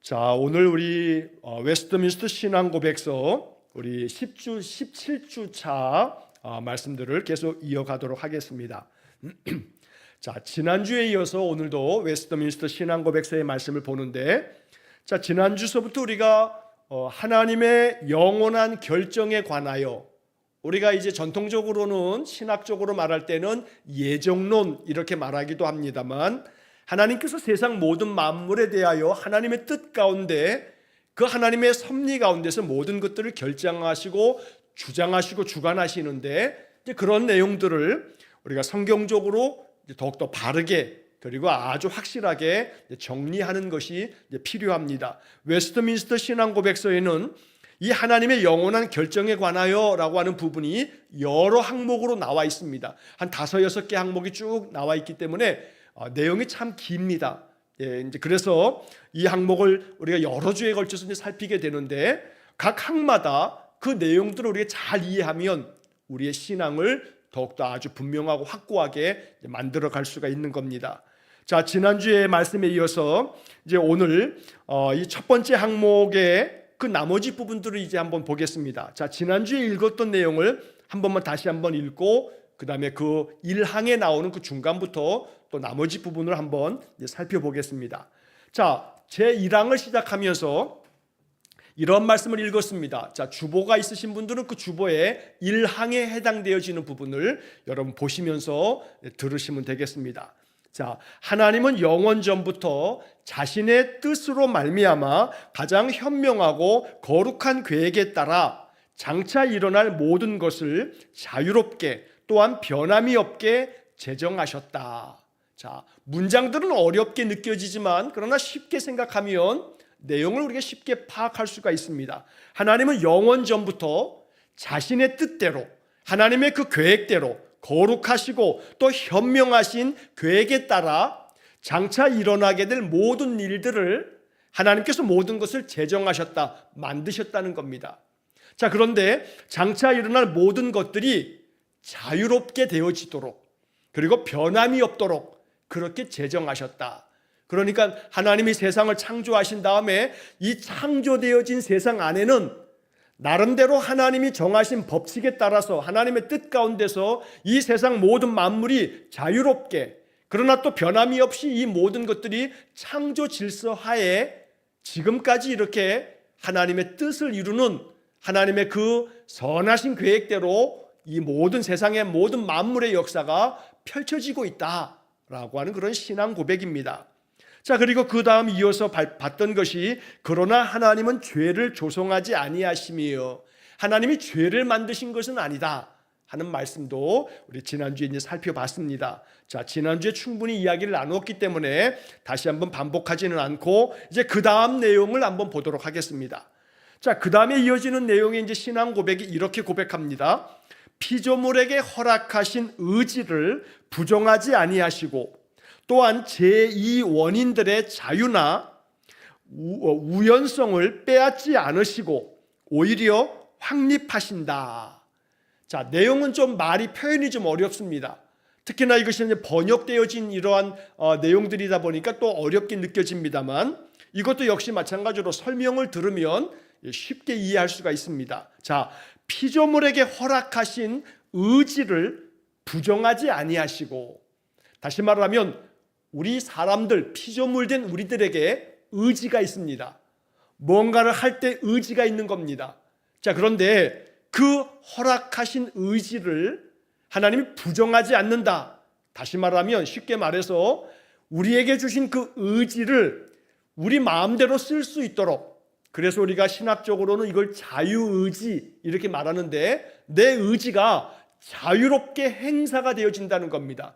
자, 오늘 우리 웨스트민스터 신앙고백서 우리 10주, 17주 차 말씀들을 계속 이어가도록 하겠습니다. 자, 지난주에 이어서 오늘도 웨스트민스터 신앙고백서의 말씀을 보는데, 자, 지난주서부터 우리가 하나님의 영원한 결정에 관하여, 우리가 이제 전통적으로는 신학적으로 말할 때는 예정론 이렇게 말하기도 합니다만, 하나님께서 세상 모든 만물에 대하여 하나님의 뜻 가운데, 그 하나님의 섭리 가운데서 모든 것들을 결정하시고 주장하시고 주관하시는데, 이제 그런 내용들을 우리가 성경적으로 더욱더 바르게 그리고 아주 확실하게 정리하는 것이 필요합니다. 웨스트민스터 신앙고백서에는 이 하나님의 영원한 결정에 관하여 라고 하는 부분이 여러 항목으로 나와 있습니다. 한 5, 6개 항목이 쭉 나와 있기 때문에 내용이 참 깁니다. 이제 그래서 이 항목을 우리가 여러 주에 걸쳐서 이제 살피게 되는데, 각 항마다 그 내용들을 우리가 잘 이해하면 우리의 신앙을 더욱더 아주 분명하고 확고하게 만들어 갈 수가 있는 겁니다. 자, 지난주의 말씀에 이어서 이제 오늘 이 첫 번째 항목의 그 나머지 부분들을 이제 한번 보겠습니다. 자, 지난주에 읽었던 내용을 한 번만 다시 한번 읽고, 그 다음에 그 1항에 나오는 그 중간부터 또 나머지 부분을 한번 살펴보겠습니다. 자, 제 1항을 시작하면서 이런 말씀을 읽었습니다. 자, 주보가 있으신 분들은 그 주보의 1항에 해당되어지는 부분을 여러분 보시면서 들으시면 되겠습니다. 자, 하나님은 영원 전부터 자신의 뜻으로 말미암아 가장 현명하고 거룩한 계획에 따라 장차 일어날 모든 것을 자유롭게 또한 변함이 없게 제정하셨다. 자, 문장들은 어렵게 느껴지지만 그러나 쉽게 생각하면 내용을 우리가 쉽게 파악할 수가 있습니다. 하나님은 영원 전부터 자신의 뜻대로, 하나님의 그 계획대로 거룩하시고 또 현명하신 계획에 따라 장차 일어나게 될 모든 일들을 하나님께서 모든 것을 제정하셨다, 만드셨다는 겁니다. 자, 그런데 장차 일어날 모든 것들이 자유롭게 되어지도록, 그리고 변함이 없도록 그렇게 제정하셨다. 그러니까 하나님이 세상을 창조하신 다음에 이 창조되어진 세상 안에는 나름대로 하나님이 정하신 법칙에 따라서 하나님의 뜻 가운데서 이 세상 모든 만물이 자유롭게, 그러나 또 변함이 없이 이 모든 것들이 창조 질서 하에 지금까지 이렇게 하나님의 뜻을 이루는 하나님의 그 선하신 계획대로 이 모든 세상의 모든 만물의 역사가 펼쳐지고 있다라고 하는 그런 신앙 고백입니다. 자, 그리고 그 다음 이어서 봤던 것이, 그러나 하나님은 죄를 조성하지 아니하시며 하나님이 죄를 만드신 것은 아니다 하는 말씀도 우리 지난주에 이제 살펴봤습니다. 자, 지난주에 충분히 이야기를 나누었기 때문에 다시 한번 반복하지는 않고 이제 그 다음 내용을 한번 보도록 하겠습니다. 자, 그 다음에 이어지는 내용의 이제 신앙 고백이 이렇게 고백합니다. 피조물에게 허락하신 의지를 부정하지 아니하시고 또한 제2원인들의 자유나 우연성을 빼앗지 않으시고 오히려 확립하신다. 자, 내용은 좀 말이 표현이 좀 어렵습니다. 특히나 이것이 이제 번역되어진 이러한 내용들이다 보니까 또 어렵게 느껴집니다만, 이것도 역시 마찬가지로 설명을 들으면 쉽게 이해할 수가 있습니다. 자, 피조물에게 허락하신 의지를 부정하지 아니하시고, 다시 말하면 우리 사람들, 피조물된 우리들에게 의지가 있습니다. 뭔가를 할 때 의지가 있는 겁니다. 자, 그런데 그 허락하신 의지를 하나님이 부정하지 않는다. 다시 말하면, 쉽게 말해서 우리에게 주신 그 의지를 우리 마음대로 쓸 수 있도록, 그래서 우리가 신학적으로는 이걸 자유의지 이렇게 말하는데, 내 의지가 자유롭게 행사가 되어진다는 겁니다.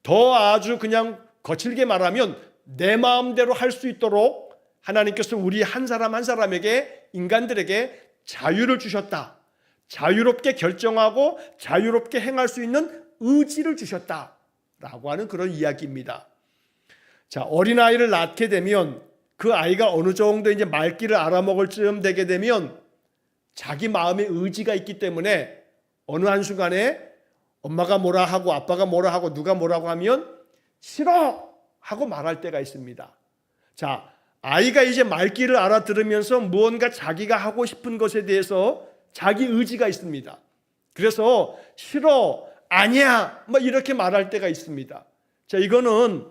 더 아주 그냥 거칠게 말하면 내 마음대로 할 수 있도록 하나님께서 우리 한 사람 한 사람에게, 인간들에게 자유를 주셨다. 자유롭게 결정하고 자유롭게 행할 수 있는 의지를 주셨다라고 하는 그런 이야기입니다. 자, 어린아이를 낳게 되면 그 아이가 어느 정도 이제 말귀를 알아먹을 쯤 되게 되면 자기 마음의 의지가 있기 때문에 어느 한순간에 엄마가 뭐라 하고 아빠가 뭐라 하고 누가 뭐라고 하면 싫어 하고 말할 때가 있습니다. 자, 아이가 이제 말귀를 알아들으면서 무언가 자기가 하고 싶은 것에 대해서 자기 의지가 있습니다. 그래서 싫어, 아니야, 뭐 이렇게 말할 때가 있습니다. 자, 이거는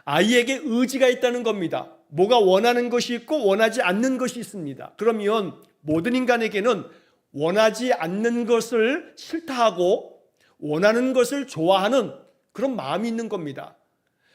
아이에게 의지가 있다는 겁니다. 뭐가 원하는 것이 있고 원하지 않는 것이 있습니다. 그러면 모든 인간에게는 원하지 않는 것을 싫다하고 원하는 것을 좋아하는 그런 마음이 있는 겁니다.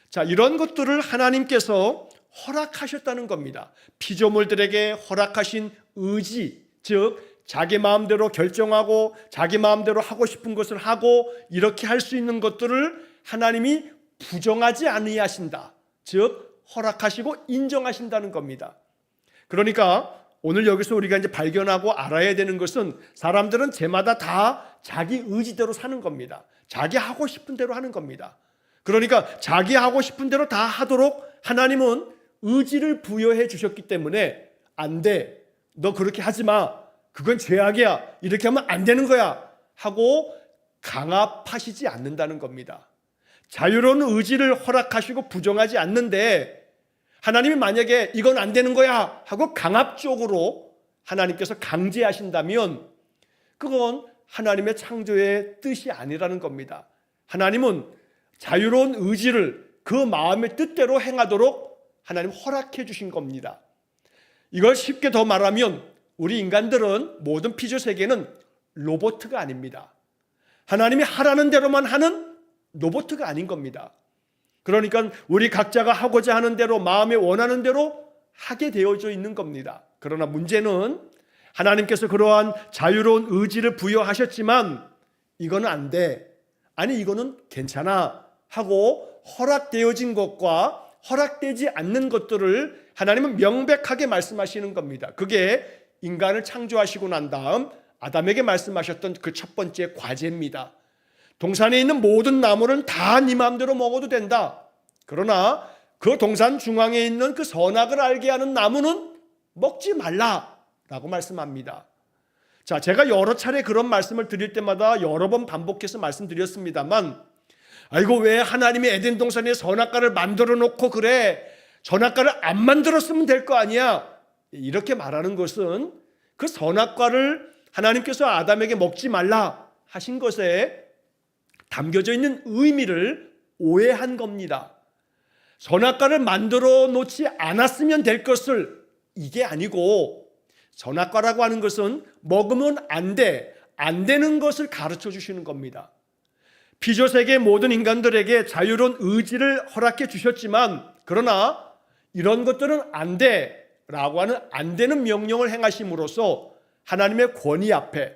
자, 이런 것들을 하나님께서 허락하셨다는 겁니다. 피조물들에게 허락하신 의지, 즉 자기 마음대로 결정하고 자기 마음대로 하고 싶은 것을 하고 이렇게 할 수 있는 것들을 하나님이 부정하지 아니하신다. 즉 허락하시고 인정하신다는 겁니다. 그러니까 오늘 여기서 우리가 이제 발견하고 알아야 되는 것은 사람들은 제마다 다 자기 의지대로 사는 겁니다. 자기 하고 싶은 대로 하는 겁니다. 그러니까 자기 하고 싶은 대로 다 하도록 하나님은 의지를 부여해 주셨기 때문에 안 돼, 너 그렇게 하지 마, 그건 죄악이야, 이렇게 하면 안 되는 거야 하고 강압하시지 않는다는 겁니다. 자유로운 의지를 허락하시고 부정하지 않는데 하나님이 만약에 이건 안 되는 거야 하고 강압적으로 하나님께서 강제하신다면 그건 하나님의 창조의 뜻이 아니라는 겁니다. 하나님은 자유로운 의지를 그 마음의 뜻대로 행하도록 하나님 허락해 주신 겁니다. 이걸 쉽게 더 말하면 우리 인간들은, 모든 피조 세계는 로봇가 아닙니다. 하나님이 하라는 대로만 하는 로봇가 아닌 겁니다. 그러니까 우리 각자가 하고자 하는 대로, 마음에 원하는 대로 하게 되어져 있는 겁니다. 그러나 문제는 하나님께서 그러한 자유로운 의지를 부여하셨지만 이거는 안 돼, 아니 이거는 괜찮아 하고 허락되어진 것과 허락되지 않는 것들을 하나님은 명백하게 말씀하시는 겁니다. 그게 인간을 창조하시고 난 다음 아담에게 말씀하셨던 그 첫 번째 과제입니다. 동산에 있는 모든 나무는 다 네 마음대로 먹어도 된다. 그러나 그 동산 중앙에 있는 그 선악을 알게 하는 나무는 먹지 말라라고 말씀합니다. 자, 제가 여러 차례 그런 말씀을 드릴 때마다 여러 번 반복해서 말씀드렸습니다만, 아이고 왜 하나님이 에덴 동산에 선악과를 만들어 놓고 그래, 선악과를 안 만들었으면 될 거 아니야, 이렇게 말하는 것은 그 선악과를 하나님께서 아담에게 먹지 말라 하신 것에 담겨져 있는 의미를 오해한 겁니다. 선악과를 만들어 놓지 않았으면 될 것을, 이게 아니고 선악과라고 하는 것은 먹으면 안 되는 것을 가르쳐 주시는 겁니다. 피조세계 모든 인간들에게 자유로운 의지를 허락해 주셨지만, 그러나 이런 것들은 안 돼라고 하는 안 되는 명령을 행하심으로써 하나님의 권위 앞에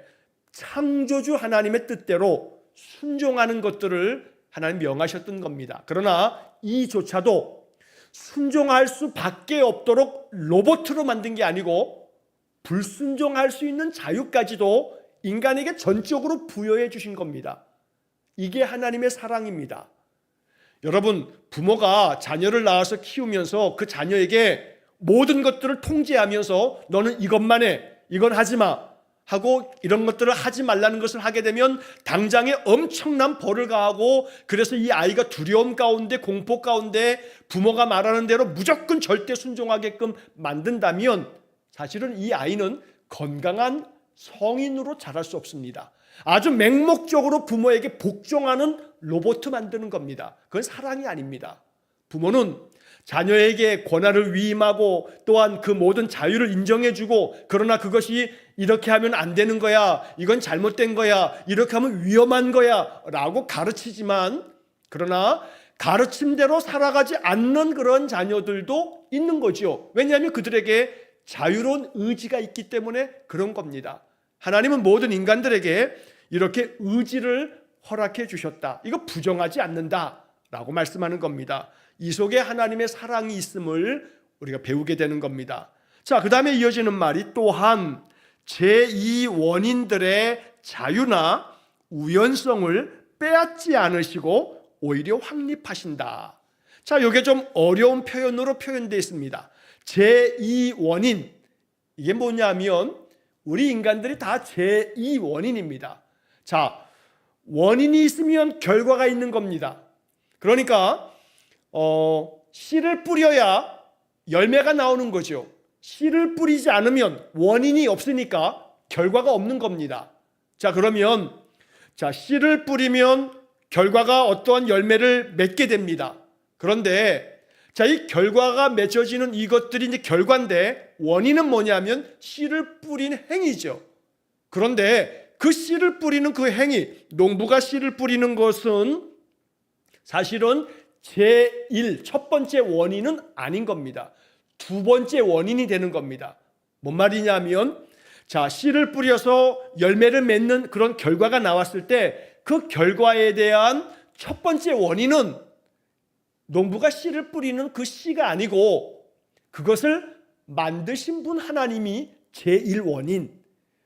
창조주 하나님의 뜻대로 순종하는 것들을 하나님 명하셨던 겁니다. 그러나 이조차도 순종할 수밖에 없도록 로봇으로 만든 게 아니고 불순종할 수 있는 자유까지도 인간에게 전적으로 부여해 주신 겁니다. 이게 하나님의 사랑입니다. 여러분, 부모가 자녀를 낳아서 키우면서 그 자녀에게 모든 것들을 통제하면서 너는 이것만 해, 이건 하지 마 하고 이런 것들을 하지 말라는 것을 하게 되면 당장에 엄청난 벌을 가하고, 그래서 이 아이가 두려움 가운데, 공포 가운데 부모가 말하는 대로 무조건 절대 순종하게끔 만든다면 사실은 이 아이는 건강한 성인으로 자랄 수 없습니다. 아주 맹목적으로 부모에게 복종하는 로봇 만드는 겁니다. 그건 사랑이 아닙니다. 부모는 자녀에게 권한을 위임하고 또한 그 모든 자유를 인정해주고, 그러나 그것이 이렇게 하면 안 되는 거야, 이건 잘못된 거야, 이렇게 하면 위험한 거야 라고 가르치지만, 그러나 가르침대로 살아가지 않는 그런 자녀들도 있는 거죠. 왜냐하면 그들에게 자유로운 의지가 있기 때문에 그런 겁니다. 하나님은 모든 인간들에게 이렇게 의지를 허락해 주셨다, 이거 부정하지 않는다 라고 말씀하는 겁니다. 이 속에 하나님의 사랑이 있음을 우리가 배우게 되는 겁니다. 자, 그 다음에 이어지는 말이 또한 제2원인들의 자유나 우연성을 빼앗지 않으시고 오히려 확립하신다. 자, 이게 좀 어려운 표현으로 표현되어 있습니다. 제2원인, 이게 뭐냐면 우리 인간들이 다 제2원인입니다. 자, 원인이 있으면 결과가 있는 겁니다. 그러니까 씨를 뿌려야 열매가 나오는 거죠. 씨를 뿌리지 않으면 원인이 없으니까 결과가 없는 겁니다. 자, 그러면 씨를 뿌리면 결과가 어떠한 열매를 맺게 됩니다. 그런데 이 결과가 맺어지는 이것들이 이제 결과인데 원인은 뭐냐면 씨를 뿌린 행위죠. 그런데 그 씨를 뿌리는 그 행위, 농부가 씨를 뿌리는 것은 사실은 첫 번째 원인은 아닌 겁니다. 두 번째 원인이 되는 겁니다. 뭔 말이냐면 씨를 뿌려서 열매를 맺는 그런 결과가 나왔을 때 그 결과에 대한 첫 번째 원인은 농부가 씨를 뿌리는 그 씨가 아니고 그것을 만드신 분 하나님이 제1원인,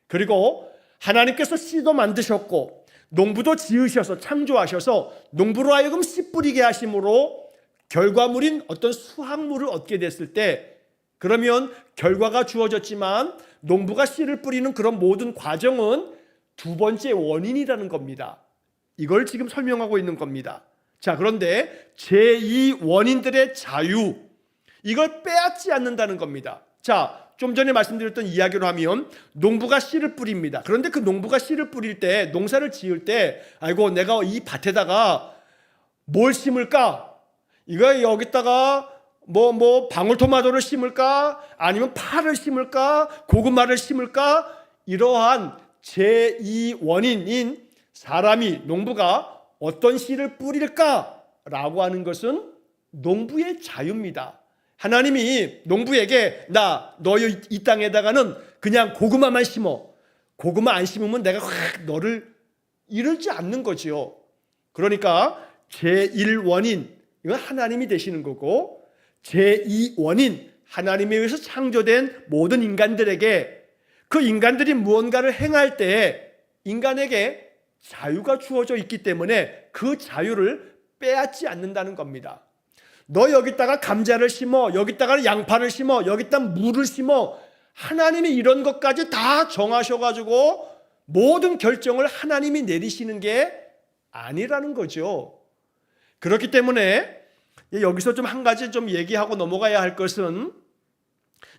그리고 하나님께서 씨도 만드셨고 농부도 지으셔서 창조하셔서 농부로 하여금 씨 뿌리게 하심으로 결과물인 어떤 수확물을 얻게 됐을 때, 그러면 결과가 주어졌지만 농부가 씨를 뿌리는 그런 모든 과정은 두 번째 원인이라는 겁니다. 이걸 지금 설명하고 있는 겁니다. 그런데 제2원인들의 자유, 이걸 빼앗지 않는다는 겁니다. 좀 전에 말씀드렸던 이야기로 하면 농부가 씨를 뿌립니다. 그런데 그 농부가 씨를 뿌릴 때, 농사를 지을 때, 아이고 내가 이 밭에다가 뭘 심을까? 이거 여기다가 방울토마토를 심을까? 아니면 파를 심을까? 고구마를 심을까? 이러한 제2원인인 사람이, 농부가 어떤 씨를 뿌릴까라고 하는 것은 농부의 자유입니다. 하나님이 농부에게 너 이 땅에다가는 그냥 고구마만 심어, 고구마 안 심으면 내가 확 너를, 이러지 않는 거지요. 그러니까 제1원인, 이건 하나님이 되시는 거고, 제2원인, 하나님에 의해서 창조된 모든 인간들에게, 그 인간들이 무언가를 행할 때 인간에게 자유가 주어져 있기 때문에 그 자유를 빼앗지 않는다는 겁니다. 너 여기다가 감자를 심어, 여기다가 양파를 심어, 여기다 물을 심어, 하나님이 이런 것까지 다 정하셔가지고 모든 결정을 하나님이 내리시는 게 아니라는 거죠. 그렇기 때문에 여기서 좀 한 가지 좀 얘기하고 넘어가야 할 것은,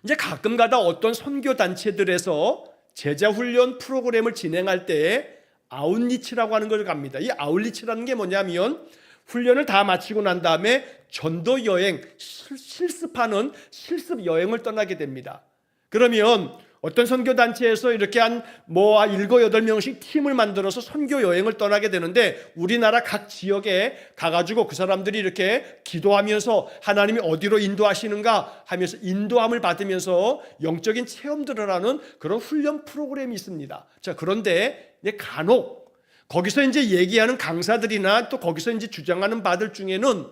이제 가끔가다 어떤 선교단체들에서 제자훈련 프로그램을 진행할 때 아웃리치라고 하는 걸 갑니다. 이 아웃리치라는 게 뭐냐면 훈련을 다 마치고 난 다음에 전도 여행, 실습하는 실습 여행을 떠나게 됩니다. 그러면 어떤 선교단체에서 이렇게 한 7, 8명씩 팀을 만들어서 선교 여행을 떠나게 되는데, 우리나라 각 지역에 가가지고 그 사람들이 이렇게 기도하면서 하나님이 어디로 인도하시는가 하면서 인도함을 받으면서 영적인 체험들을 하는 그런 훈련 프로그램이 있습니다. 그런데 간혹 거기서 이제 얘기하는 강사들이나 또 거기서 이제 주장하는 바들 중에는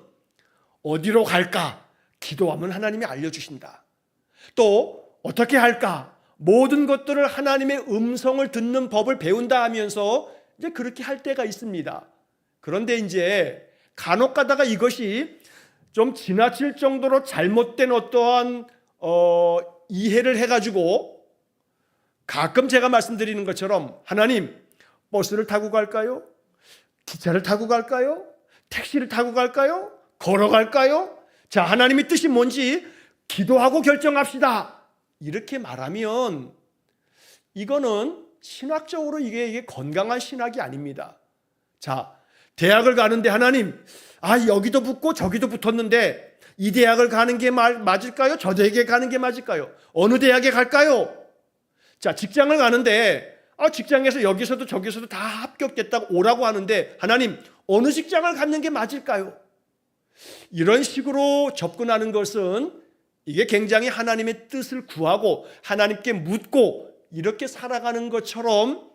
어디로 갈까? 기도하면 하나님이 알려주신다. 또 어떻게 할까? 모든 것들을 하나님의 음성을 듣는 법을 배운다 하면서 이제 그렇게 할 때가 있습니다. 그런데 이제 간혹 가다가 이것이 좀 지나칠 정도로 잘못된 어떠한 이해를 해가지고, 가끔 제가 말씀드리는 것처럼 하나님, 버스를 타고 갈까요? 기차를 타고 갈까요? 택시를 타고 갈까요? 걸어갈까요? 하나님의 뜻이 뭔지 기도하고 결정합시다. 이렇게 말하면 이거는 신학적으로 이게 건강한 신학이 아닙니다. 대학을 가는데 하나님, 여기도 붙고 저기도 붙었는데 이 대학을 가는 게 맞을까요? 저 대학에 가는 게 맞을까요? 어느 대학에 갈까요? 직장을 가는데 직장에서 여기서도 저기서도 다 합격됐다고 오라고 하는데 하나님, 어느 직장을 갖는 게 맞을까요? 이런 식으로 접근하는 것은 이게 굉장히 하나님의 뜻을 구하고 하나님께 묻고 이렇게 살아가는 것처럼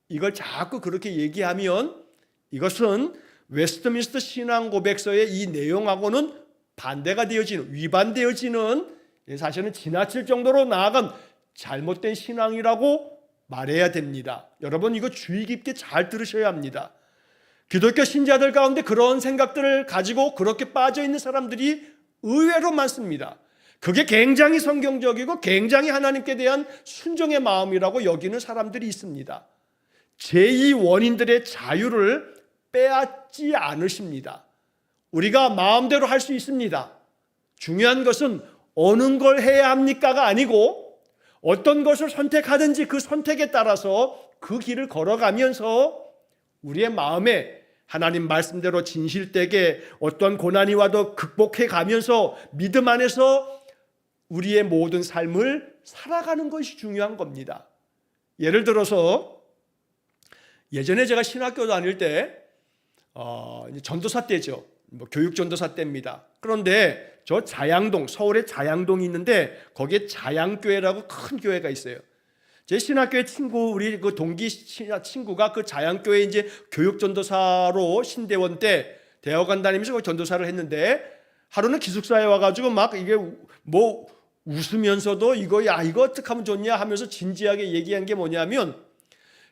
이걸 자꾸 그렇게 얘기하면 이것은 웨스트민스터 신앙 고백서의 이 내용하고는 반대가 되어지는, 위반되어지는, 사실은 지나칠 정도로 나아간 잘못된 신앙이라고 말해야 됩니다. 여러분, 이거 주의 깊게 잘 들으셔야 합니다. 기독교 신자들 가운데 그런 생각들을 가지고 그렇게 빠져 있는 사람들이 의외로 많습니다. 그게 굉장히 성경적이고 굉장히 하나님께 대한 순종의 마음이라고 여기는 사람들이 있습니다. 제2원인들의 자유를 빼앗지 않으십니다. 우리가 마음대로 할 수 있습니다. 중요한 것은 어느 걸 해야 합니까가 아니고 어떤 것을 선택하든지 그 선택에 따라서 그 길을 걸어가면서 우리의 마음에 하나님 말씀대로 진실되게 어떤 고난이 와도 극복해 가면서 믿음 안에서 우리의 모든 삶을 살아가는 것이 중요한 겁니다. 예를 들어서 예전에 제가 신학교 다닐 때 전도사 때죠. 교육 전도사 때입니다. 그런데 저 자양동, 서울에 자양동이 있는데 거기에 자양교회라고 큰 교회가 있어요. 제 신학교의 친구, 우리 그 동기 친구가 그 자양교회 이제 교육 전도사로 신대원 때 대학원 다니면서 전도사를 했는데 하루는 기숙사에 와가지고 막 이게 뭐 웃으면서도 이거 어떻게 하면 좋냐 하면서 진지하게 얘기한 게 뭐냐면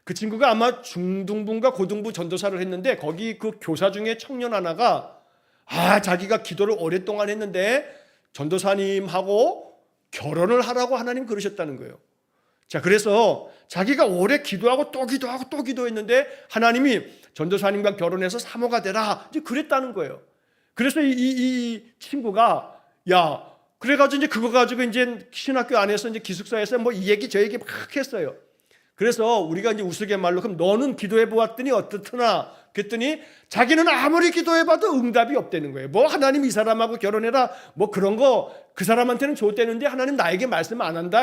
그 친구가 아마 중등부인가 고등부 전도사를 했는데 거기 그 교사 중에 청년 하나가 자기가 기도를 오랫동안 했는데 전도사님하고 결혼을 하라고 하나님 그러셨다는 거예요. 자, 그래서 자기가 오래 기도하고 또 기도하고 또 기도했는데 하나님이 전도사님과 결혼해서 사모가 되라 이제 그랬다는 거예요. 그래서 이 친구가 그래가지고 이제 그거 가지고 이제 신학교 안에서 이제 기숙사에서 뭐 이 얘기 저 얘기 막 했어요. 그래서 우리가 이제 우스갯말로 그럼 너는 기도해 보았더니 어떻더나 그랬더니 자기는 아무리 기도해봐도 응답이 없다는 거예요. 뭐 하나님 이 사람하고 결혼해라 뭐 그런 거 그 사람한테는 좋다는데 하나님 나에게 말씀 안 한다.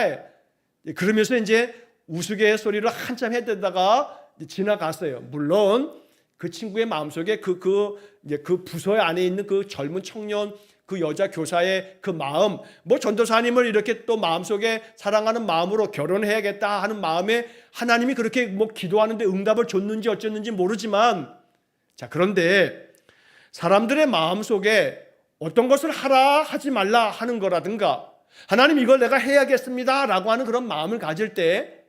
그러면서 이제 우스갯소리를 한참 해대다가 지나갔어요. 물론 그 친구의 마음속에 그 부서 안에 있는 그 젊은 청년 그 여자 교사의 그 마음, 뭐 전도사님을 이렇게 또 마음속에 사랑하는 마음으로 결혼해야겠다 하는 마음에 하나님이 그렇게 뭐 기도하는데 응답을 줬는지 어쨌는지 모르지만 자, 그런데 사람들의 마음속에 어떤 것을 하라 하지 말라 하는 거라든가 하나님 이걸 내가 해야겠습니다 라고 하는 그런 마음을 가질 때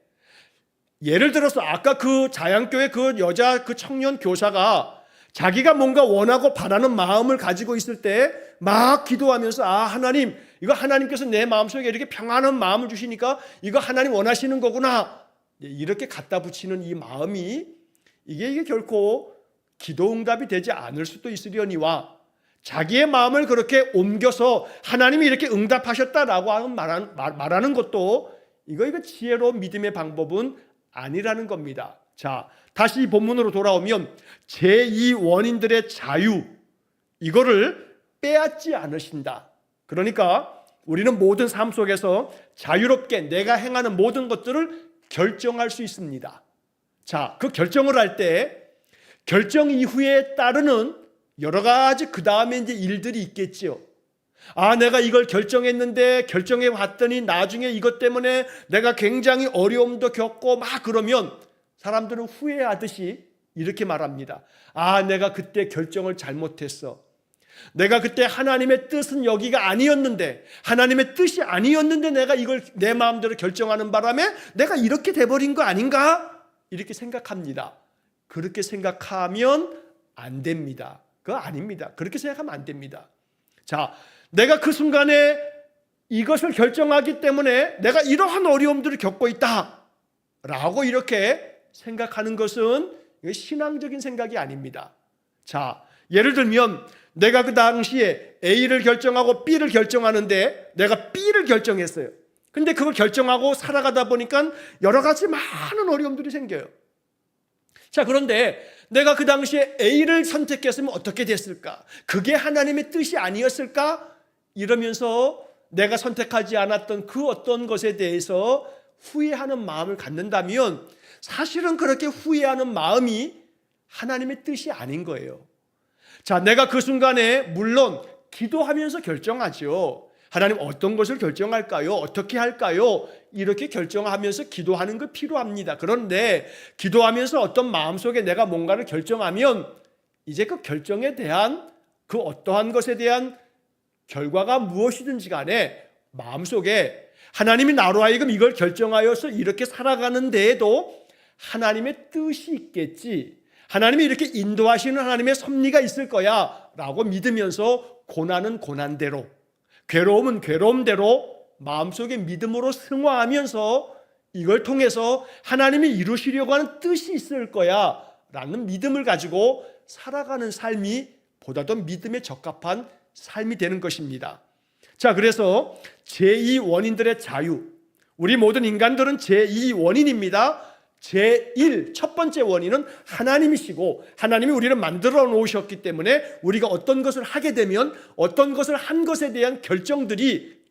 예를 들어서 아까 그 자양교회 그 여자 그 청년 교사가 자기가 뭔가 원하고 바라는 마음을 가지고 있을 때 막 기도하면서 하나님 이거 하나님께서 내 마음속에 이렇게 평안한 마음을 주시니까 이거 하나님 원하시는 거구나 이렇게 갖다 붙이는 이 마음이 이게 결코 기도 응답이 되지 않을 수도 있으려니와 자기의 마음을 그렇게 옮겨서 하나님이 이렇게 응답하셨다라고 하는 말하는 것도 이거 지혜로운 믿음의 방법은 아니라는 겁니다. 자, 다시 본문으로 돌아오면 제2 원인들의 자유 이거를 빼앗지 않으신다. 그러니까 우리는 모든 삶 속에서 자유롭게 내가 행하는 모든 것들을 결정할 수 있습니다. 자, 그 결정을 할 때 결정 이후에 따르는 여러 가지 그 다음에 이제 일들이 있겠지요. 내가 이걸 결정했는데 결정해 봤더니 나중에 이것 때문에 내가 굉장히 어려움도 겪고 막 그러면 사람들은 후회하듯이 이렇게 말합니다. 내가 그때 결정을 잘못했어. 내가 그때 하나님의 뜻은 여기가 아니었는데 하나님의 뜻이 아니었는데 내가 이걸 내 마음대로 결정하는 바람에 내가 이렇게 돼버린 거 아닌가? 이렇게 생각합니다. 그렇게 생각하면 안 됩니다. 그거 아닙니다. 그렇게 생각하면 안 됩니다. 자, 내가 그 순간에 이것을 결정하기 때문에 내가 이러한 어려움들을 겪고 있다 라고 이렇게 생각하는 것은 신앙적인 생각이 아닙니다. 자, 예를 들면 내가 그 당시에 A를 결정하고 B를 결정하는데 내가 B를 결정했어요. 근데 그걸 결정하고 살아가다 보니까 여러 가지 많은 어려움들이 생겨요. 자, 그런데 내가 그 당시에 A를 선택했으면 어떻게 됐을까? 그게 하나님의 뜻이 아니었을까? 이러면서 내가 선택하지 않았던 그 어떤 것에 대해서 후회하는 마음을 갖는다면 사실은 그렇게 후회하는 마음이 하나님의 뜻이 아닌 거예요. 자, 내가 그 순간에 물론 기도하면서 결정하죠. 하나님 어떤 것을 결정할까요? 어떻게 할까요? 이렇게 결정하면서 기도하는 거 필요합니다. 그런데 기도하면서 어떤 마음속에 내가 뭔가를 결정하면 이제 그 결정에 대한 그 어떠한 것에 대한 결과가 무엇이든지 간에 마음속에 하나님이 나로 하여금 이걸 결정하여서 이렇게 살아가는 데에도 하나님의 뜻이 있겠지. 하나님이 이렇게 인도하시는 하나님의 섭리가 있을 거야 라고 믿으면서 고난은 고난대로 괴로움은 괴로움대로 마음속에 믿음으로 승화하면서 이걸 통해서 하나님이 이루시려고 하는 뜻이 있을 거야 라는 믿음을 가지고 살아가는 삶이 보다 더 믿음에 적합한 삶이 되는 것입니다. 자, 그래서 제2원인들의 자유, 우리 모든 인간들은 제2원인입니다. 제1, 첫 번째 원인은 하나님이시고 하나님이 우리를 만들어 놓으셨기 때문에 우리가 어떤 것을 하게 되면 어떤 것을 한 것에 대한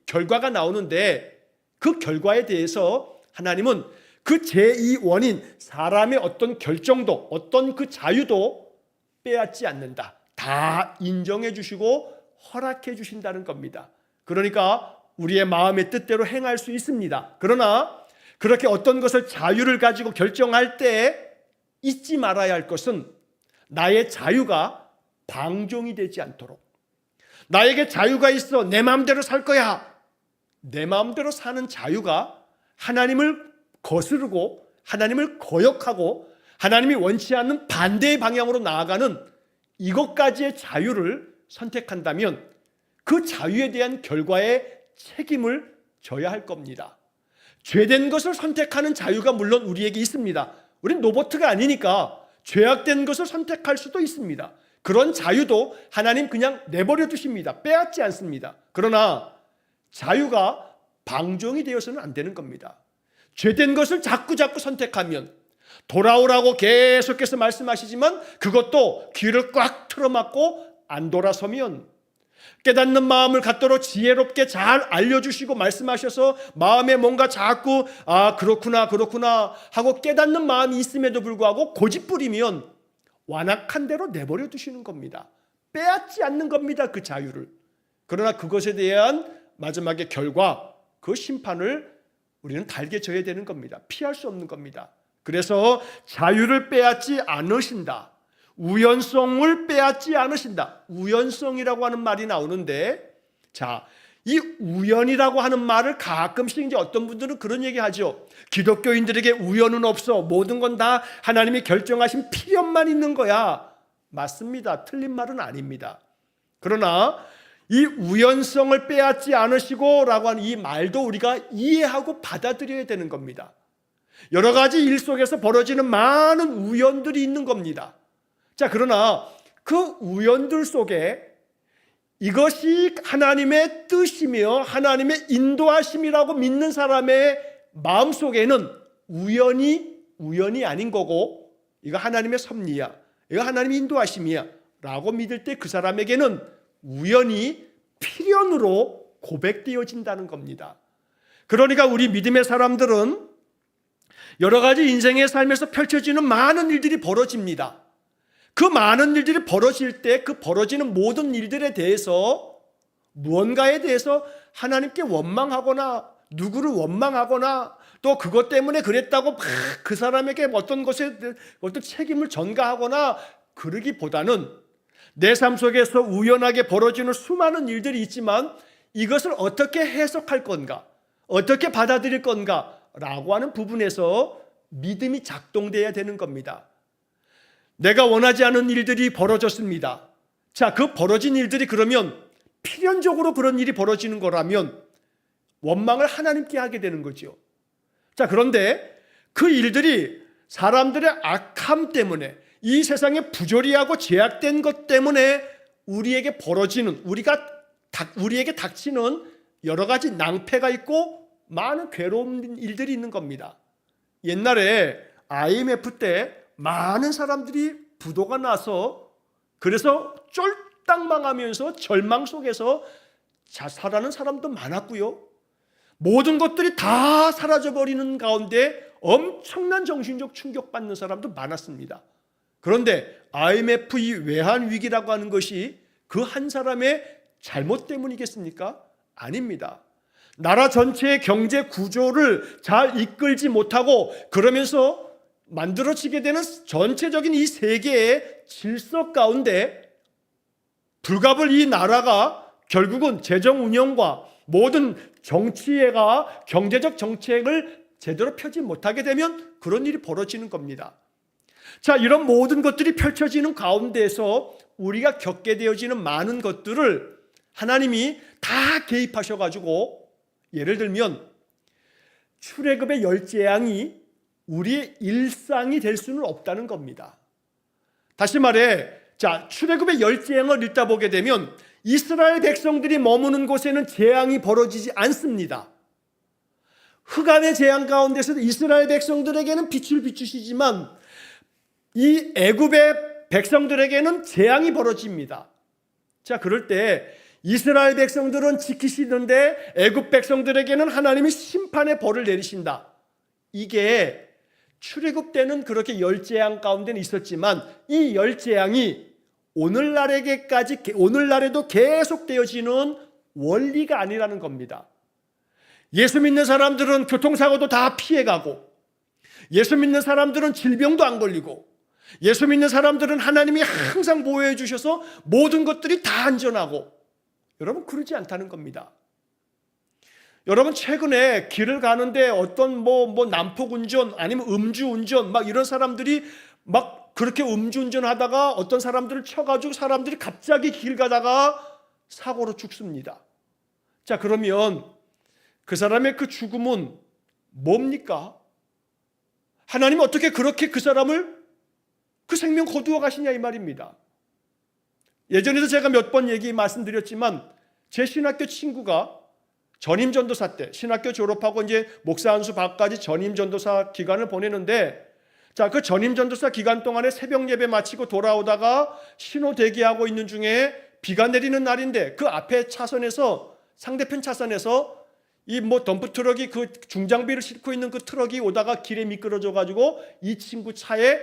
결과가 나오는데, 그 결과에 대해서 하나님은 그 제2원인, 사람의 어떤 결정도, 어떤 그 자유도 빼앗지 않는다. 다 인정해 주시고 허락해 주신다는 겁니다. 그러니까 우리의 마음의 뜻대로 행할 수 있습니다. 그러나 그렇게 어떤 것을 자유를 가지고 결정할 때 잊지 말아야 할 것은 나의 자유가 방종이 되지 않도록, 나에게 자유가 있어 내 마음대로 살 거야, 내 마음대로 사는 자유가 하나님을 거스르고 하나님을 거역하고 하나님이 원치 않는 반대의 방향으로 나아가는 이것까지의 자유를 선택한다면 그 자유에 대한 결과에 책임을 져야 할 겁니다. 죄된 것을 선택하는 자유가 물론 우리에게 있습니다. 우린 로봇가 아니니까 죄악된 것을 선택할 수도 있습니다. 그런 자유도 하나님 그냥 내버려 두십니다. 빼앗지 않습니다. 그러나 자유가 방종이 되어서는 안 되는 겁니다. 죄된 것을 자꾸 선택하면, 돌아오라고 계속해서 말씀하시지만 그것도 귀를 꽉 틀어막고 안 돌아서면, 깨닫는 마음을 갖도록 지혜롭게 잘 알려주시고 말씀하셔서 마음에 뭔가 자꾸 그렇구나 하고 깨닫는 마음이 있음에도 불구하고 고집부리면 완악한 대로 내버려 두시는 겁니다. 빼앗지 않는 겁니다, 그 자유를. 그러나 그것에 대한 마지막의 결과, 그 심판을 우리는 달게 져야 되는 겁니다. 피할 수 없는 겁니다. 그래서 자유를 빼앗지 않으신다, 우연성을 빼앗지 않으신다. 우연성이라고 하는 말이 나오는데, 자, 이 우연이라고 하는 말을 가끔씩 이제 어떤 분들은 그런 얘기 하죠. 기독교인들에게 우연은 없어. 모든 건 다 하나님이 결정하신 필연만 있는 거야. 맞습니다. 틀린 말은 아닙니다. 그러나 이 우연성을 빼앗지 않으시고 라고 하는 이 말도 우리가 이해하고 받아들여야 되는 겁니다. 여러 가지 일 속에서 벌어지는 많은 우연들이 있는 겁니다. 자, 그러나 그 우연들 속에 이것이 하나님의 뜻이며 하나님의 인도하심이라고 믿는 사람의 마음속에는 우연이 아닌 거고, 이거 하나님의 섭리야, 이거 하나님의 인도하심이야 라고 믿을 때 그 사람에게는 우연이 필연으로 고백되어진다는 겁니다. 그러니까 우리 믿음의 사람들은 여러 가지 인생의 삶에서 펼쳐지는 많은 일들이 벌어집니다. 그 많은 일들이 벌어질 때 그 벌어지는 모든 일들에 대해서 무언가에 대해서 하나님께 원망하거나 누구를 원망하거나 또 그것 때문에 그랬다고 막 그 사람에게 어떤 것에 어떤 책임을 전가하거나 그러기보다는 내 삶 속에서 우연하게 벌어지는 수많은 일들이 있지만 이것을 어떻게 해석할 건가, 어떻게 받아들일 건가 라고 하는 부분에서 믿음이 작동돼야 되는 겁니다. 내가 원하지 않은 일들이 벌어졌습니다. 자, 그 벌어진 일들이 그러면 필연적으로 그런 일이 벌어지는 거라면 원망을 하나님께 하게 되는 거죠. 자, 그런데 그 일들이 사람들의 악함 때문에, 이 세상에 부조리하고 제약된 것 때문에 우리에게 벌어지는, 우리에게 닥치는 여러 가지 낭패가 있고 많은 괴로운 일들이 있는 겁니다. 옛날에 IMF 때 많은 사람들이 부도가 나서 그래서 쫄딱 망하면서 절망 속에서 자살하는 사람도 많았고요. 모든 것들이 다 사라져버리는 가운데 엄청난 정신적 충격받는 사람도 많았습니다. 그런데 IMF 이 외환위기라고 하는 것이 그 한 사람의 잘못 때문이겠습니까? 아닙니다. 나라 전체의 경제 구조를 잘 이끌지 못하고 그러면서 만들어지게 되는 전체적인 이 세계의 질서 가운데 불갑을 이 나라가 결국은 재정 운영과 모든 정치가 경제적 정책을 제대로 펴지 못하게 되면 그런 일이 벌어지는 겁니다. 자, 이런 모든 것들이 펼쳐지는 가운데서 우리가 겪게 되어지는 많은 것들을 하나님이 다 개입하셔가지고, 예를 들면 출애굽의 10재앙이 우리의 일상이 될 수는 없다는 겁니다. 다시 말해, 자, 출애굽의 10재앙을 읽다 보게 되면 이스라엘 백성들이 머무는 곳에는 재앙이 벌어지지 않습니다. 흑암의 재앙 가운데서도 이스라엘 백성들에게는 빛을 비추시지만 이 애굽의 백성들에게는 재앙이 벌어집니다. 자, 그럴 때 이스라엘 백성들은 지키시는데 애굽 백성들에게는 하나님이 심판의 벌을 내리신다. 이게 출애굽 때는 그렇게 열 재앙 가운데는 있었지만 이 열 재앙이 오늘날에도 계속되어지는 원리가 아니라는 겁니다. 예수 믿는 사람들은 교통사고도 다 피해가고, 예수 믿는 사람들은 질병도 안 걸리고, 예수 믿는 사람들은 하나님이 항상 보호해 주셔서 모든 것들이 다 안전하고, 여러분 그러지 않다는 겁니다. 여러분 최근에 길을 가는데 어떤 난폭운전 아니면 음주운전 막 이런 사람들이 막 그렇게 음주운전 하다가 어떤 사람들을 쳐가지고 사람들이 갑자기 길 가다가 사고로 죽습니다. 자, 그러면 그 사람의 그 죽음은 뭡니까? 하나님 어떻게 그렇게 그 사람을 그 생명 거두어 가시냐 이 말입니다. 예전에도 제가 몇 번 말씀드렸지만 제 신학교 친구가 전임 전도사 때 신학교 졸업하고 이제 목사 안수 받까지 전임 전도사 기간을 보내는데, 자, 그 전임 전도사 기간 동안에 새벽 예배 마치고 돌아오다가 신호 대기하고 있는 중에 비가 내리는 날인데 그 앞에 차선에서 상대편 차선에서 이 덤프 트럭이 그 중장비를 싣고 있는 그 트럭이 오다가 길에 미끄러져 가지고 이 친구 차에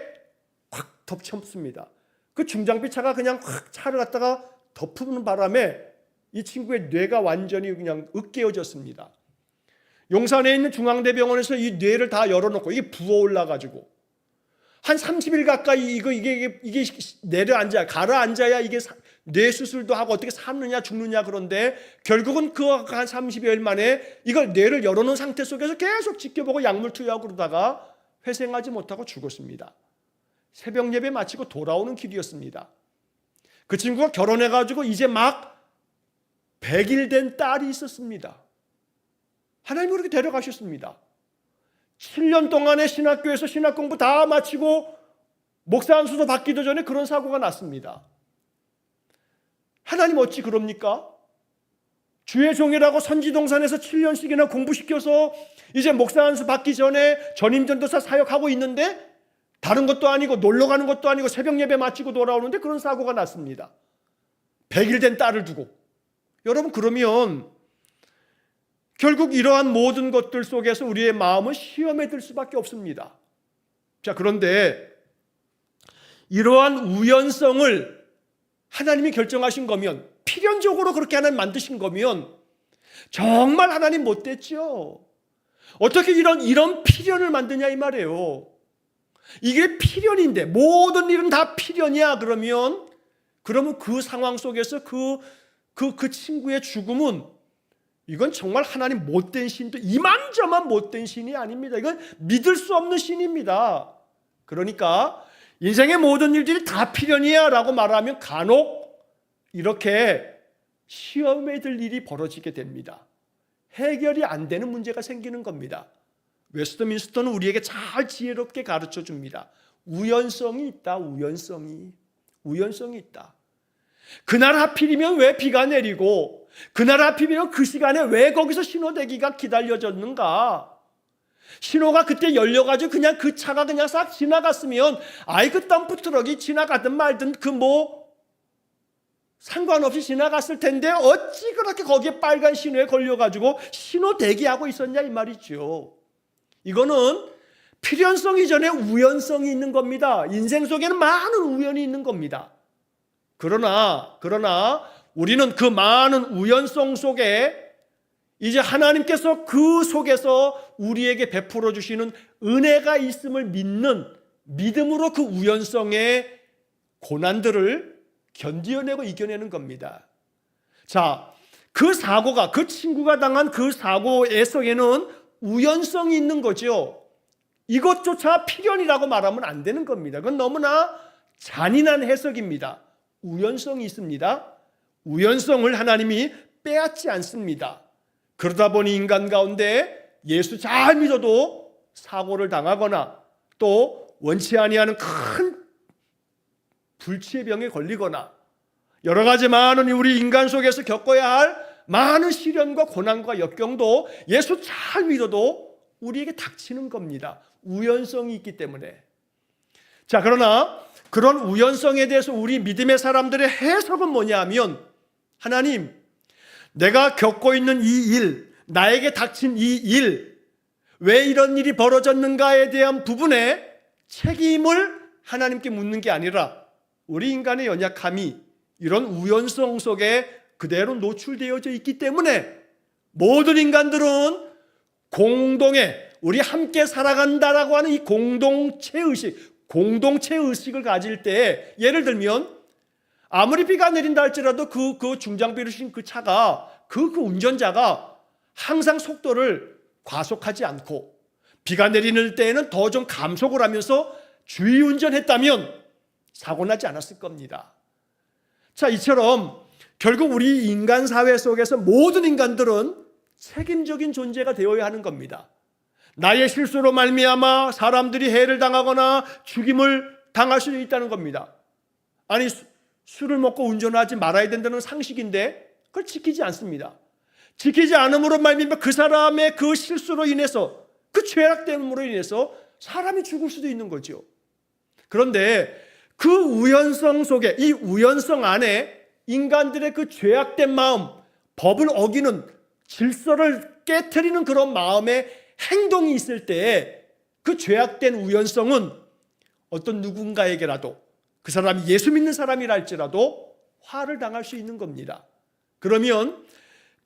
확 덮쳤습니다. 그 중장비 차가 그냥 확 차를 갖다가 덮는 바람에 이 친구의 뇌가 완전히 그냥 으깨어졌습니다. 용산에 있는 중앙대병원에서 이 뇌를 다 열어놓고 이게 부어올라 가지고 한 30일 가까이 이게 내려앉아야, 가라앉아야 이게 뇌 수술도 하고 어떻게 사느냐 죽느냐, 그런데 결국은 그 한 30여일 만에 이걸 뇌를 열어놓은 상태 속에서 계속 지켜보고 약물 투여하고 그러다가 회생하지 못하고 죽었습니다. 새벽 예배 마치고 돌아오는 길이었습니다. 그 친구가 결혼해가지고 이제 막 100일 된 딸이 있었습니다. 하나님이 그렇게 데려가셨습니다. 7년 동안의 신학교에서 신학 공부 다 마치고 목사 안수도 받기도 전에 그런 사고가 났습니다. 하나님 어찌 그럽니까? 주의 종이라고 선지동산에서 7년씩이나 공부시켜서 이제 목사 안수 받기 전에 전임 전도사 사역하고 있는데 다른 것도 아니고 놀러 가는 것도 아니고 새벽 예배 마치고 돌아오는데 그런 사고가 났습니다. 100일 된 딸을 두고. 여러분, 그러면 결국 이러한 모든 것들 속에서 우리의 마음은 시험에 들 수밖에 없습니다. 자, 그런데 이러한 우연성을 하나님이 결정하신 거면, 필연적으로 그렇게 하나님 만드신 거면 정말 하나님 못됐죠. 어떻게 이런 필연을 만드냐 이 말이에요. 이게 필연인데 모든 일은 다 필연이야 그러면 그 상황 속에서 그 친구의 죽음은 이건 정말 하나님 못된 신도 이만저만 못된 신이 아닙니다. 이건 믿을 수 없는 신입니다. 그러니까 인생의 모든 일들이 다 필연이야 라고 말하면 간혹 이렇게 시험에 들 일이 벌어지게 됩니다. 해결이 안 되는 문제가 생기는 겁니다. 웨스트민스터는 우리에게 잘 지혜롭게 가르쳐 줍니다. 우연성이 있다. 우연성이 있다. 그날 하필이면 왜 비가 내리고 그날 하필이면 그 시간에 왜 거기서 신호대기가 기다려졌는가? 신호가 그때 열려가지고 그냥 그 차가 그냥 싹 지나갔으면 그 덤프 트럭이 지나가든 말든 상관없이 지나갔을 텐데 어찌 그렇게 거기에 빨간 신호에 걸려가지고 신호 대기하고 있었냐 이 말이죠. 이거는 필연성 이전에 우연성이 있는 겁니다. 인생 속에는 많은 우연이 있는 겁니다. 그러나 우리는 그 많은 우연성 속에 이제 하나님께서 그 속에서 우리에게 베풀어 주시는 은혜가 있음을 믿는 믿음으로 그 우연성의 고난들을 견디어내고 이겨내는 겁니다. 자, 그 친구가 당한 그 사고의 속에는 우연성이 있는 거죠. 이것조차 필연이라고 말하면 안 되는 겁니다. 그건 너무나 잔인한 해석입니다. 우연성이 있습니다. 우연성을 하나님이 빼앗지 않습니다. 그러다 보니 인간 가운데 예수 잘 믿어도 사고를 당하거나 또 원치 아니하는 큰 불치의 병에 걸리거나 여러 가지 많은 우리 인간 속에서 겪어야 할 많은 시련과 고난과 역경도 예수 잘 믿어도 우리에게 닥치는 겁니다. 우연성이 있기 때문에. 자, 그러나 그런 우연성에 대해서 우리 믿음의 사람들의 해석은 뭐냐 하면, 하나님, 내가 겪고 있는 이 일, 나에게 닥친 이 일, 왜 이런 일이 벌어졌는가에 대한 부분에 책임을 하나님께 묻는 게 아니라 우리 인간의 연약함이 이런 우연성 속에 그대로 노출되어져 있기 때문에 모든 인간들은 공동의, 우리 함께 살아간다라고 하는 이 공동체 의식을 가질 때, 예를 들면 아무리 비가 내린다 할지라도 그 중장비를 신 그 차가, 그 운전자가 항상 속도를 과속하지 않고 비가 내리는 때에는 더 좀 감속을 하면서 주의 운전했다면 사고 나지 않았을 겁니다. 자, 이처럼 결국 우리 인간 사회 속에서 모든 인간들은 책임적인 존재가 되어야 하는 겁니다. 나의 실수로 말미암아 사람들이 해를 당하거나 죽임을 당할 수 있다는 겁니다. 아니, 술을 먹고 운전하지 말아야 된다는 상식인데 그걸 지키지 않습니다. 지키지 않음으로 말미암아 그 사람의 그 실수로 인해서, 그 죄악됨으로 인해서 사람이 죽을 수도 있는 거죠. 그런데 그 우연성 속에, 이 우연성 안에 인간들의 그 죄악된 마음, 법을 어기는, 질서를 깨트리는 그런 마음의 행동이 있을 때 그 죄악된 우연성은 어떤 누군가에게라도, 그 사람이 예수 믿는 사람이라 할지라도 화를 당할 수 있는 겁니다. 그러면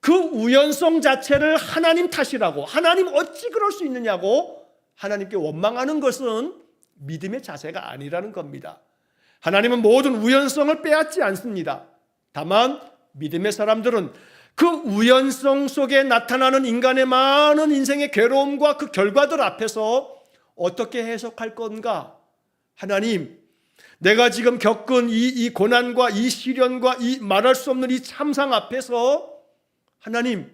그 우연성 자체를 하나님 탓이라고, 하나님 어찌 그럴 수 있느냐고 하나님께 원망하는 것은 믿음의 자세가 아니라는 겁니다. 하나님은 모든 우연성을 빼앗지 않습니다. 다만 믿음의 사람들은 그 우연성 속에 나타나는 인간의 많은 인생의 괴로움과 그 결과들 앞에서 어떻게 해석할 건가? 하나님, 내가 지금 겪은 이 고난과 이 시련과 이 말할 수 없는 이 참상 앞에서 하나님,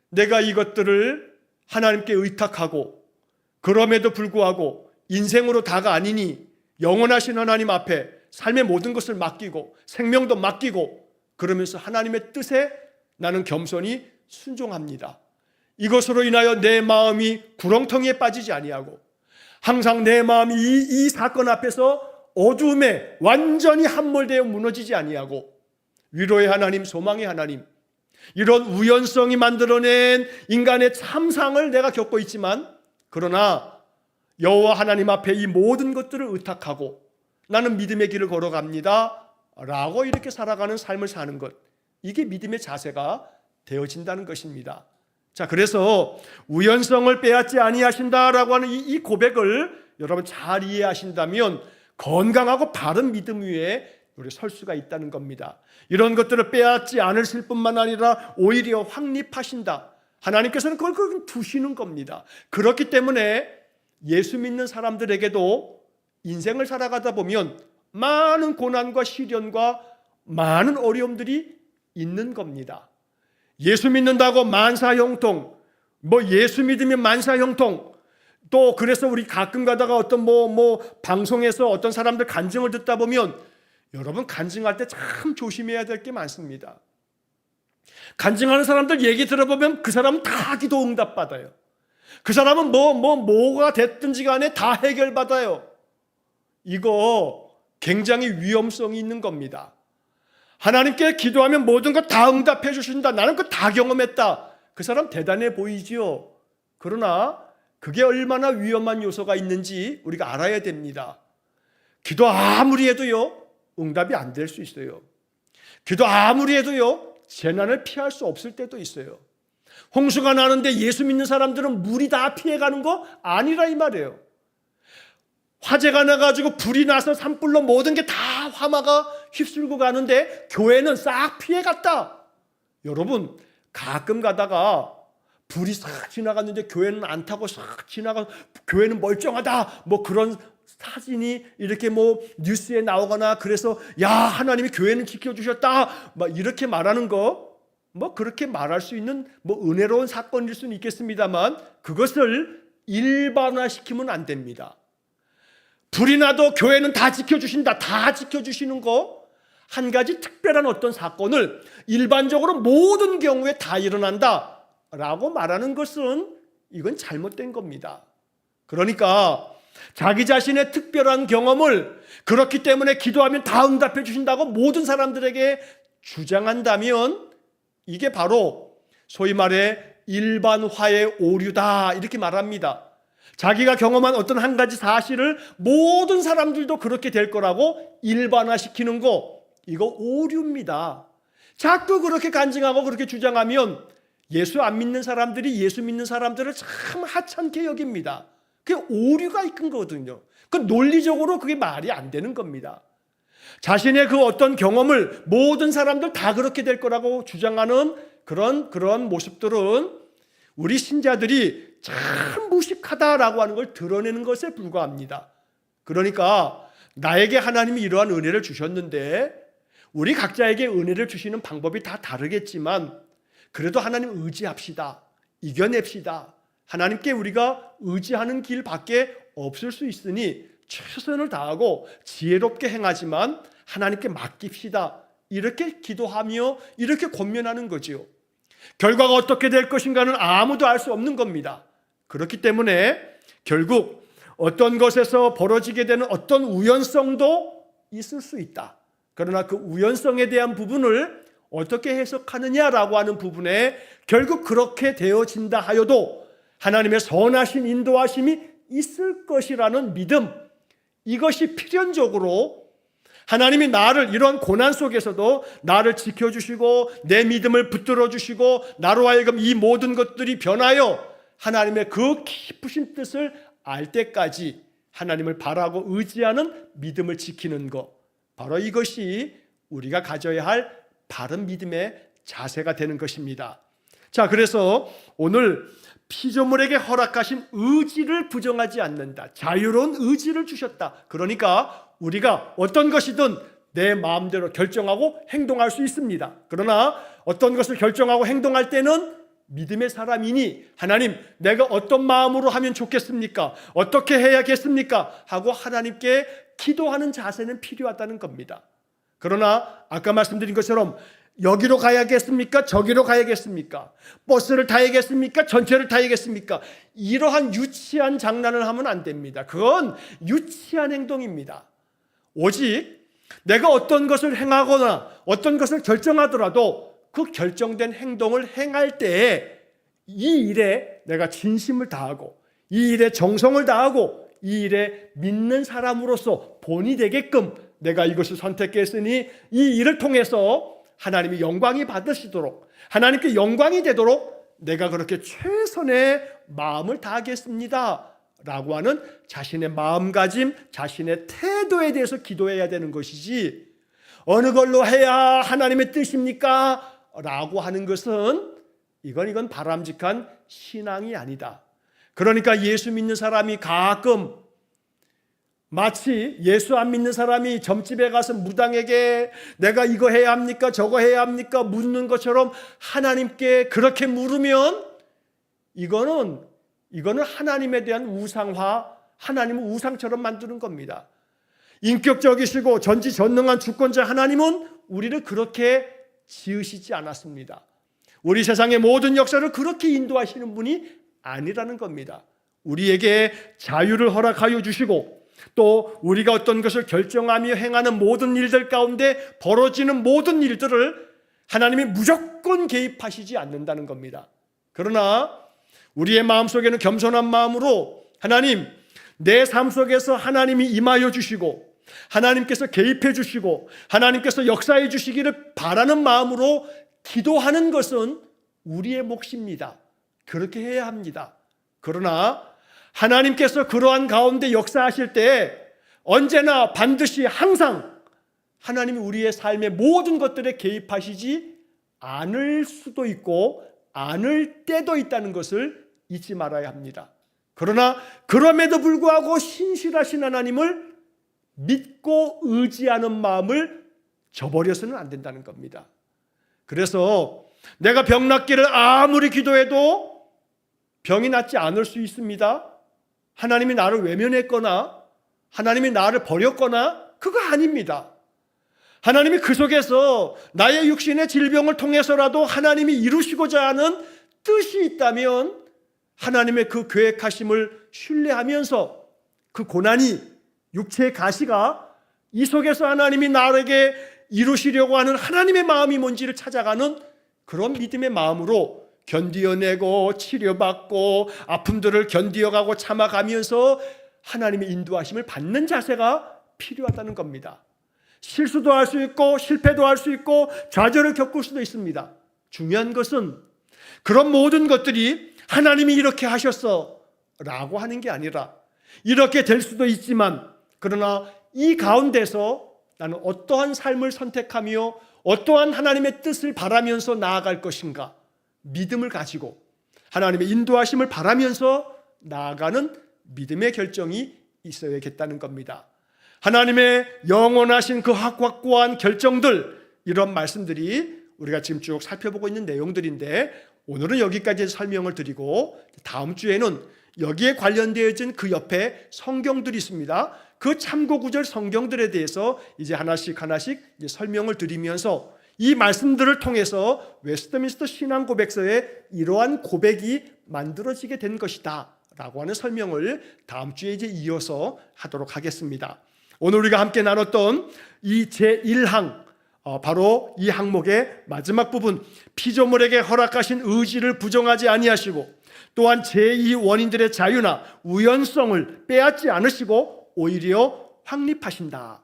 내가 이것들을 하나님께 의탁하고 그럼에도 불구하고 인생으로 다가 아니니 영원하신 하나님 앞에 삶의 모든 것을 맡기고 생명도 맡기고 그러면서 하나님의 뜻에 나는 겸손히 순종합니다. 이것으로 인하여 내 마음이 구렁텅이에 빠지지 아니하고 항상 내 마음이 이 사건 앞에서 어두움에 완전히 함몰되어 무너지지 아니하고 위로의 하나님, 소망의 하나님, 이런 우연성이 만들어낸 인간의 참상을 내가 겪고 있지만 그러나 여호와 하나님 앞에 이 모든 것들을 의탁하고 나는 믿음의 길을 걸어갑니다 라고 이렇게 살아가는 삶을 사는 것, 이게 믿음의 자세가 되어진다는 것입니다. 자, 그래서 우연성을 빼앗지 아니하신다라고 하는 이 고백을 여러분 잘 이해하신다면 건강하고 바른 믿음 위에 우리 설 수가 있다는 겁니다. 이런 것들을 빼앗지 않으실 뿐만 아니라 오히려 확립하신다. 하나님께서는 그걸 두시는 겁니다. 그렇기 때문에 예수 믿는 사람들에게도 인생을 살아가다 보면 많은 고난과 시련과 많은 어려움들이 있는 겁니다. 예수 믿는다고 만사형통, 예수 믿으면 만사형통, 또 그래서 우리 가끔 가다가 어떤 방송에서 어떤 사람들 간증을 듣다 보면 여러분 간증할 때 참 조심해야 될 게 많습니다. 간증하는 사람들 얘기 들어보면 그 사람은 다 기도 응답 받아요. 그 사람은 뭐가 됐든지 간에 다 해결받아요. 이거 굉장히 위험성이 있는 겁니다. 하나님께 기도하면 모든 것 다 응답해 주신다. 나는 그거 다 경험했다. 그 사람 대단해 보이지요. 그러나 그게 얼마나 위험한 요소가 있는지 우리가 알아야 됩니다. 기도 아무리 해도요, 응답이 안 될 수 있어요. 기도 아무리 해도요, 재난을 피할 수 없을 때도 있어요. 홍수가 나는데 예수 믿는 사람들은 물이 다 피해가는 거 아니라 이 말이에요. 화재가 나가지고 불이 나서 산불로 모든 게 다 화마가 휩쓸고 가는데 교회는 싹 피해갔다. 여러분, 가끔 가다가 불이 싹 지나갔는데 교회는 안 타고 싹 지나가, 교회는 멀쩡하다, 그런 사진이 이렇게 뉴스에 나오거나 그래서 야, 하나님이 교회는 지켜주셨다 이렇게 말하는 거 그렇게 말할 수 있는 은혜로운 사건일 수는 있겠습니다만 그것을 일반화시키면 안 됩니다. 불이 나도 교회는 다 지켜주신다, 다 지켜주시는 거 한 가지 특별한 어떤 사건을 일반적으로 모든 경우에 다 일어난다라고 말하는 것은 이건 잘못된 겁니다. 그러니까 자기 자신의 특별한 경험을 그렇기 때문에 기도하면 다 응답해 주신다고 모든 사람들에게 주장한다면 이게 바로 소위 말해 일반화의 오류다 이렇게 말합니다. 자기가 경험한 어떤 한 가지 사실을 모든 사람들도 그렇게 될 거라고 일반화시키는 거, 이거 오류입니다. 자꾸 그렇게 간증하고 그렇게 주장하면 예수 안 믿는 사람들이 예수 믿는 사람들을 참 하찮게 여깁니다. 그게 오류가 있는 거거든요. 그 논리적으로 그게 말이 안 되는 겁니다. 자신의 그 어떤 경험을 모든 사람들 다 그렇게 될 거라고 주장하는 그런 모습들은 우리 신자들이 참 무식하다라고 하는 걸 드러내는 것에 불과합니다. 그러니까 나에게 하나님이 이러한 은혜를 주셨는데 우리 각자에게 은혜를 주시는 방법이 다 다르겠지만 그래도 하나님 의지합시다. 이겨냅시다. 하나님께 우리가 의지하는 길밖에 없을 수 있으니 최선을 다하고 지혜롭게 행하지만 하나님께 맡깁시다. 이렇게 기도하며 이렇게 권면하는 거지요. 결과가 어떻게 될 것인가는 아무도 알 수 없는 겁니다. 그렇기 때문에 결국 어떤 것에서 벌어지게 되는 어떤 우연성도 있을 수 있다. 그러나 그 우연성에 대한 부분을 어떻게 해석하느냐라고 하는 부분에 결국 그렇게 되어진다 하여도 하나님의 선하신 인도하심이 있을 것이라는 믿음, 이것이 필연적으로 하나님이 나를 이런 고난 속에서도 나를 지켜주시고 내 믿음을 붙들어 주시고 나로 하여금 이 모든 것들이 변하여 하나님의 그 깊으신 뜻을 알 때까지 하나님을 바라고 의지하는 믿음을 지키는 것, 바로 이것이 우리가 가져야 할 바른 믿음의 자세가 되는 것입니다. 자, 그래서 오늘 피조물에게 허락하신 의지를 부정하지 않는다. 자유로운 의지를 주셨다. 그러니까 우리가 어떤 것이든 내 마음대로 결정하고 행동할 수 있습니다. 그러나 어떤 것을 결정하고 행동할 때는 믿음의 사람이니 하나님, 내가 어떤 마음으로 하면 좋겠습니까? 어떻게 해야겠습니까? 하고 하나님께 기도하는 자세는 필요하다는 겁니다. 그러나 아까 말씀드린 것처럼 여기로 가야겠습니까? 저기로 가야겠습니까? 버스를 타야겠습니까? 전철을 타야겠습니까? 이러한 유치한 장난을 하면 안 됩니다. 그건 유치한 행동입니다. 오직 내가 어떤 것을 행하거나 어떤 것을 결정하더라도 그 결정된 행동을 행할 때에 이 일에 내가 진심을 다하고 이 일에 정성을 다하고 이 일에 믿는 사람으로서 본이 되게끔 내가 이것을 선택했으니 이 일을 통해서 하나님이 영광이 받으시도록 하나님께 영광이 되도록 내가 그렇게 최선의 마음을 다하겠습니다 라고 하는 자신의 마음가짐, 자신의 태도에 대해서 기도해야 되는 것이지 어느 걸로 해야 하나님의 뜻입니까? 라고 하는 것은 이건 바람직한 신앙이 아니다. 그러니까 예수 믿는 사람이 가끔 마치 예수 안 믿는 사람이 점집에 가서 무당에게 내가 이거 해야 합니까? 저거 해야 합니까? 묻는 것처럼 하나님께 그렇게 물으면 이거는 하나님에 대한 우상화, 하나님을 우상처럼 만드는 겁니다. 인격적이시고 전지전능한 주권자 하나님은 우리를 그렇게 지으시지 않았습니다. 우리 세상의 모든 역사를 그렇게 인도하시는 분이 아니라는 겁니다. 우리에게 자유를 허락하여 주시고 또 우리가 어떤 것을 결정하며 행하는 모든 일들 가운데 벌어지는 모든 일들을 하나님이 무조건 개입하시지 않는다는 겁니다. 그러나 우리의 마음속에는 겸손한 마음으로 하나님, 내 삶 속에서 하나님이 임하여 주시고 하나님께서 개입해 주시고 하나님께서 역사해 주시기를 바라는 마음으로 기도하는 것은 우리의 몫입니다. 그렇게 해야 합니다. 그러나 하나님께서 그러한 가운데 역사하실 때 언제나 반드시 항상 하나님이 우리의 삶의 모든 것들에 개입하시지 않을 수도 있고 않을 때도 있다는 것을 잊지 말아야 합니다. 그러나 그럼에도 불구하고 신실하신 하나님을 믿고 의지하는 마음을 저버려서는 안 된다는 겁니다. 그래서 내가 병 낫기를 아무리 기도해도 병이 낫지 않을 수 있습니다. 하나님이 나를 외면했거나 하나님이 나를 버렸거나 그거 아닙니다. 하나님이 그 속에서 나의 육신의 질병을 통해서라도 하나님이 이루시고자 하는 뜻이 있다면 하나님의 그 계획하심을 신뢰하면서 그 고난이, 육체의 가시가 이 속에서 하나님이 나에게 이루시려고 하는 하나님의 마음이 뭔지를 찾아가는 그런 믿음의 마음으로 견디어내고 치료받고 아픔들을 견디어가고 참아가면서 하나님의 인도하심을 받는 자세가 필요하다는 겁니다. 실수도 할 수 있고 실패도 할 수 있고 좌절을 겪을 수도 있습니다. 중요한 것은 그런 모든 것들이 하나님이 이렇게 하셨어 라고 하는 게 아니라 이렇게 될 수도 있지만 그러나 이 가운데서 나는 어떠한 삶을 선택하며 어떠한 하나님의 뜻을 바라면서 나아갈 것인가, 믿음을 가지고 하나님의 인도하심을 바라면서 나아가는 믿음의 결정이 있어야겠다는 겁니다. 하나님의 영원하신 그 확고한 결정들, 이런 말씀들이 우리가 지금 쭉 살펴보고 있는 내용들인데 오늘은 여기까지 설명을 드리고 다음 주에는 여기에 관련되어진 그 옆에 성경들이 있습니다. 그 참고구절 성경들에 대해서 이제 하나씩 이제 설명을 드리면서 이 말씀들을 통해서 웨스트민스터 신앙고백서에 이러한 고백이 만들어지게 된 것이다 라고 하는 설명을 다음 주에 이제 이어서 하도록 하겠습니다. 오늘 우리가 함께 나눴던 이 제1항, 바로 이 항목의 마지막 부분, 피조물에게 허락하신 의지를 부정하지 아니하시고 또한 제2 원인들의 자유나 우연성을 빼앗지 않으시고 오히려 확립하신다.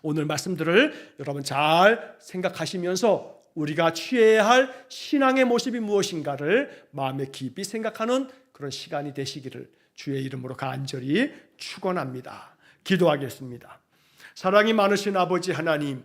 오늘 말씀들을 여러분 잘 생각하시면서 우리가 취해야 할 신앙의 모습이 무엇인가를 마음에 깊이 생각하는 그런 시간이 되시기를 주의 이름으로 간절히 축원합니다. 기도하겠습니다. 사랑이 많으신 아버지 하나님,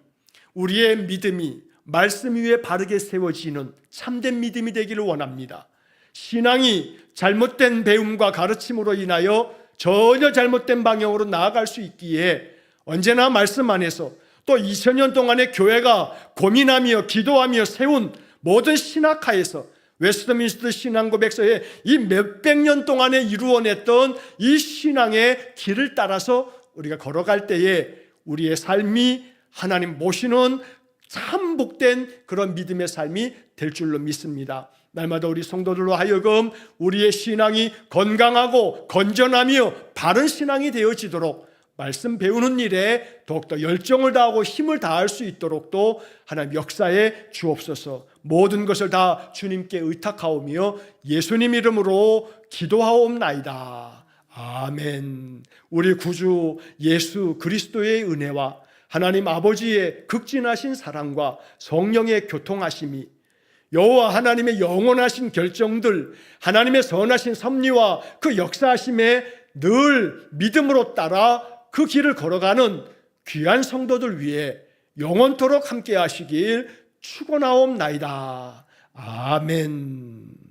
우리의 믿음이 말씀 위에 바르게 세워지는 참된 믿음이 되기를 원합니다. 신앙이 잘못된 배움과 가르침으로 인하여 전혀 잘못된 방향으로 나아갈 수 있기에 언제나 말씀 안에서 또 2000년 동안의 교회가 고민하며 기도하며 세운 모든 신학하에서 웨스트민스터 신앙고백서의 이 몇백 년 동안에 이루어냈던 이 신앙의 길을 따라서 우리가 걸어갈 때에 우리의 삶이 하나님 모시는 참 복된 그런 믿음의 삶이 될 줄로 믿습니다. 날마다 우리 성도들로 하여금 우리의 신앙이 건강하고 건전하며 바른 신앙이 되어지도록 말씀 배우는 일에 더욱더 열정을 다하고 힘을 다할 수 있도록 또 하나님 역사에 주옵소서. 모든 것을 다 주님께 의탁하오며 예수님 이름으로 기도하옵나이다. 아멘. 우리 구주 예수 그리스도의 은혜와 하나님 아버지의 극진하신 사랑과 성령의 교통하심이 여호와 하나님의 영원하신 결정들, 하나님의 선하신 섭리와 그 역사하심에 늘 믿음으로 따라 그 길을 걸어가는 귀한 성도들 위해 영원토록 함께 하시길 축원하옵나이다. 아멘.